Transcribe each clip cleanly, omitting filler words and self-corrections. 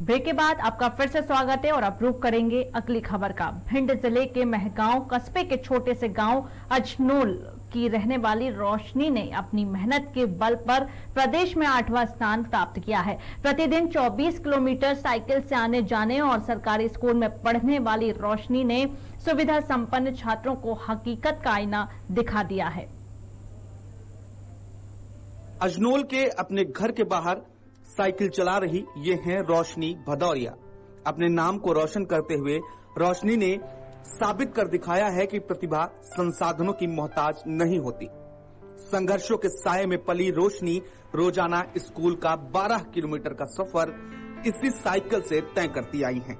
Break के बाद आपका फिर से स्वागत है और अब रुख करेंगे अगली खबर का। भिंड जिले के महगांव कस्बे के छोटे से गांव अजनोल की रहने वाली रोशनी ने अपनी मेहनत के बल पर प्रदेश में 8वां स्थान प्राप्त किया है। प्रतिदिन 24 किलोमीटर साइकिल से आने जाने और सरकारी स्कूल में पढ़ने वाली रोशनी ने सुविधा संपन्न छात्रों को हकीकत का आईना दिखा दिया है। अजनोल के अपने घर के बाहर साइकिल चला रही ये हैं रोशनी भदौरिया। अपने नाम को रोशन करते हुए रोशनी ने साबित कर दिखाया है कि प्रतिभा संसाधनों की मोहताज नहीं होती। संघर्षों के साये में पली रोशनी रोजाना स्कूल का 12 किलोमीटर का सफर इसी साइकिल से तय करती आई हैं।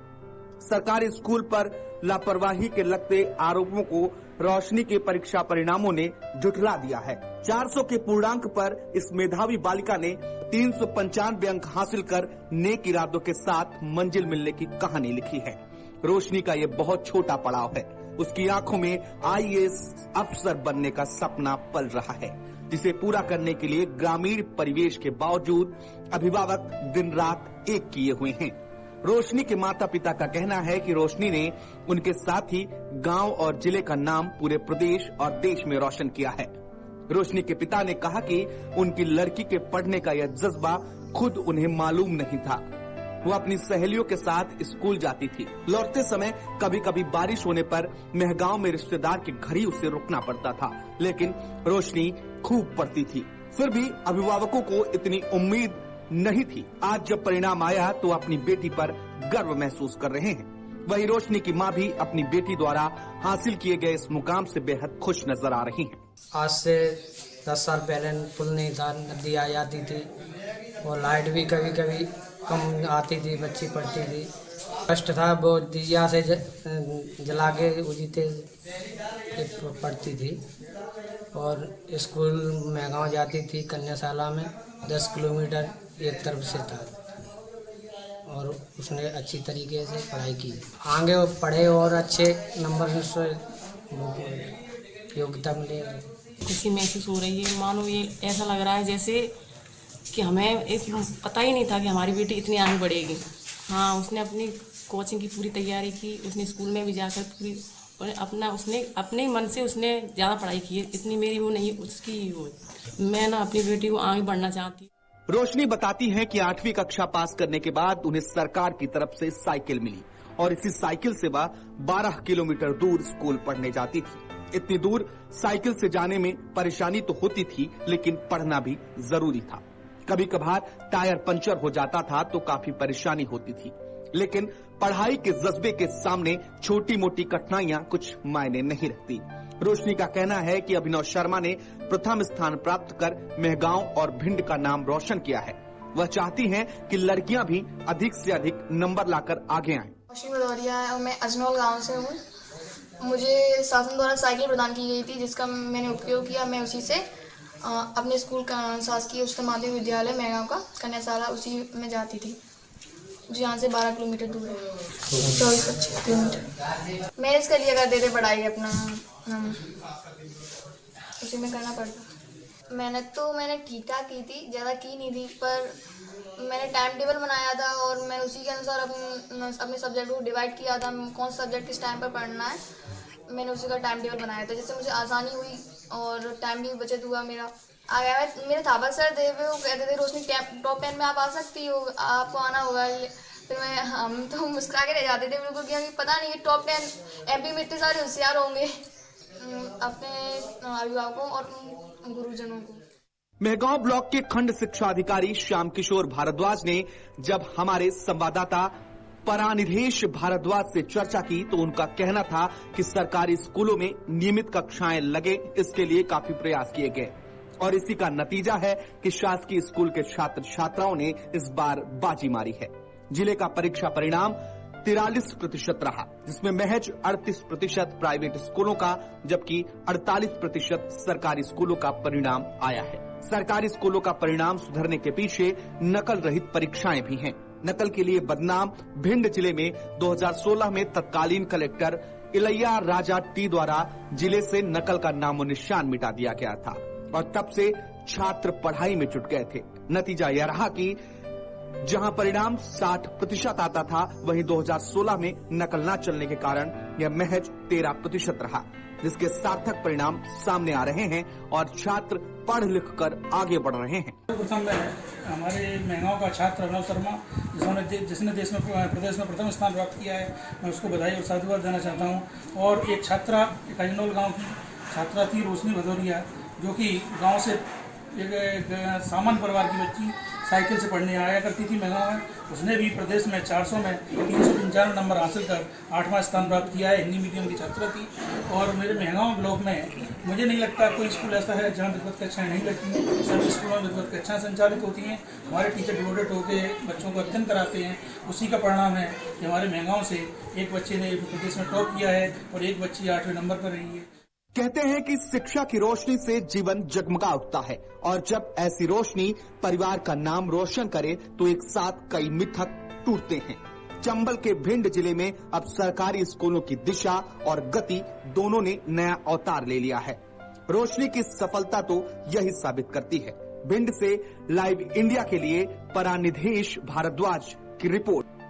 सरकारी स्कूल पर लापरवाही के लगते आरोपों को रोशनी के परीक्षा परिणामों ने झुठला दिया है। 400 के पूर्णांक पर इस मेधावी बालिका ने 395 अंक हासिल कर नेक इरादों के साथ मंजिल मिलने की कहानी लिखी है। रोशनी का ये बहुत छोटा पड़ाव है। उसकी आंखों में आईएएस अफसर बनने का सपना पल रहा है, जिसे पूरा करने के लिए ग्रामीण परिवेश के बावजूद अभिभावक दिन रात एक किए हुए हैं। रोशनी के माता पिता का कहना है कि रोशनी ने उनके साथ ही गांव और जिले का नाम पूरे प्रदेश और देश में रोशन किया है। रोशनी के पिता ने कहा कि उनकी लड़की के पढ़ने का यह जज्बा खुद उन्हें मालूम नहीं था। वो अपनी सहेलियों के साथ स्कूल जाती थी। लौटते समय कभी कभी बारिश होने पर महगांव में रिश्तेदार के घर ही उसे रुकना पड़ता था, लेकिन रोशनी खूब पढ़ती थी। फिर भी अभिभावकों को इतनी उम्मीद नहीं थी। आज जब परिणाम आया तो अपनी बेटी पर गर्व महसूस कर रहे हैं। वहीं रोशनी की मां भी अपनी बेटी द्वारा हासिल किए गए इस मुकाम से बेहद खुश नजर आ रही हैं। आज से 10 साल पहले पुल नहीं था, नदी आ जाती थी और लाइट भी कभी कभी कम आती थी, बच्ची पढ़ती थी। कष्ट था, वो दिया से जला के उजीते पढ़ती थी और स्कूल महगांव जाती थी। कन्याशाला में 10 किलोमीटर एक तरफ से था और उसने अच्छी तरीके से पढ़ाई की। आगे वो पढ़े और अच्छे नंबर से योग्यता मिले। खुशी महसूस हो रही है। मानो ये ऐसा लग रहा है जैसे कि हमें एक पता ही नहीं था कि हमारी बेटी इतनी आगे बढ़ेगी। हाँ, उसने अपनी कोचिंग की पूरी तैयारी की। उसने स्कूल में भी जाकर पूरी उसने अपने मन से उसने ज़्यादा पढ़ाई की है। इतनी मेरी वो नहीं, उसकी वो। मैं ना अपनी बेटी को आगे बढ़ना चाहती। रोशनी बताती है कि 8वीं कक्षा पास करने के बाद उन्हें सरकार की तरफ से साइकिल मिली और इसी साइकिल से वह 12 किलोमीटर दूर स्कूल पढ़ने जाती थी। इतनी दूर साइकिल से जाने में परेशानी तो होती थी, लेकिन पढ़ना भी जरूरी था। कभी कभार टायर पंचर हो जाता था तो काफी परेशानी होती थी, लेकिन पढ़ाई के जज्बे के सामने छोटी मोटी कठिनाइयां कुछ मायने नहीं रखती। रोशनी का कहना है कि अभिनव शर्मा ने प्रथम स्थान प्राप्त कर महगांव और भिंड का नाम रोशन किया है। वह चाहती हैं कि लड़कियां भी अधिक से अधिक नंबर लाकर आगे आएं। रोशनी भदौरिया है और मैं अजनोल गांव से हूँ। मुझे शासन द्वारा साइकिल प्रदान की गई थी, जिसका मैंने उपयोग किया। मैं उसी से अपने स्कूल का शासकीय उच्चतर माध्यमिक विद्यालय महगांव का कन्याशाला उसी में जाती थी, जो यहाँ से 12 किलोमीटर दूर है, 24-25 किलोमीटर। मैंने इसका लिया करते थे पढ़ाई अपना, उसी में करना पड़ता। मैंने ठीक ठाक की थी, ज़्यादा की नहीं थी, पर मैंने टाइम टेबल बनाया था और मैं उसी के अनुसार अपने सब्जेक्ट को डिवाइड किया था। कौन सा सब्जेक्ट किस टाइम पर पढ़ना है, मैंने उसी का टाइम टेबल बनाया था, जिससे मुझे आसानी हुई और टाइम भी बचत हुआ मेरा। आगे मेरे थापक सर थे, वो कहते थे रोशनी टॉप 10 में आप आ सकती हो, आपको आना होगा। फिर हम तो मुस्कुरा के रह जाते थे बिल्कुल कि हमें पता नहीं कि टॉप 10 एमपी में इतने सारे होशियार होंगे। अपने अभिभावकों और गुरुजनों को। महगांव ब्लॉक के खंड शिक्षा अधिकारी श्याम किशोर भारद्वाज ने जब हमारे संवाददाता परानिधेश भारद्वाज से चर्चा की तो उनका कहना था कि सरकारी स्कूलों में नियमित कक्षाएं लगे, इसके लिए काफी प्रयास किए गए और इसी का नतीजा है कि शासकीय स्कूल के छात्र छात्राओं ने इस बार बाजी मारी है। जिले का परीक्षा परिणाम 43% रहा, जिसमें महज 38% प्राइवेट स्कूलों का जबकि 48% सरकारी स्कूलों का परिणाम आया है। सरकारी स्कूलों का परिणाम सुधरने के पीछे नकल रहित परीक्षाएं भी हैं। नकल के लिए बदनाम भिंड जिले में 2016 में तत्कालीन कलेक्टर इलैया राजा टी द्वारा जिले से नकल का नामो निशान मिटा दिया गया था और तब से छात्र पढ़ाई में जुट गए थे। नतीजा यह रहा कि जहां परिणाम 60% आता था, वहीं 2016 में नकल न चलने के कारण यह महज 13% रहा, जिसके सार्थक परिणाम सामने आ रहे हैं और छात्र पढ़ लिख कर आगे बढ़ रहे हैं। प्रथम हमारे महगांव का छात्र अर्नव शर्मा, जिसने प्रदेश में प्रथम स्थान प्राप्त किया है, मैं उसको बधाई और साधुवाद देना चाहता हूं। और एक छात्रा, एक अजनौल गांव की छात्रा थी रोशनी भदौरिया, जो कि गांव से एक सामान्य परिवार की बच्ची साइकिल से पढ़ने आया करती थी महगांव में। उसने भी प्रदेश में 400 में 395 नंबर हासिल कर 8वां स्थान प्राप्त किया है। हिंदी मीडियम की छात्रा थी। और मेरे महगांव ब्लॉक में मुझे नहीं लगता कोई स्कूल ऐसा है जहाँ विधिवत कक्षाएं नहीं लगती हैं। सभी स्कूलों में विधिवत कक्षाएं संचालित होती हैं। हमारे टीचर डिवोटेड होकर बच्चों को अध्ययन कराते हैं। उसी का परिणाम है कि हमारे महगांव से एक बच्चे ने प्रदेश में टॉप किया है और एक बच्ची 8वें नंबर पर रही है। कहते हैं कि शिक्षा की रोशनी से जीवन जगमगा उठता है और जब ऐसी रोशनी परिवार का नाम रोशन करे तो एक साथ कई मिथक टूटते हैं। चंबल के भिंड जिले में अब सरकारी स्कूलों की दिशा और गति दोनों ने नया अवतार ले लिया है। रोशनी की सफलता तो यही साबित करती है। भिंड से लाइव इंडिया के लिए परानिधेश भारद्वाज की रिपोर्ट।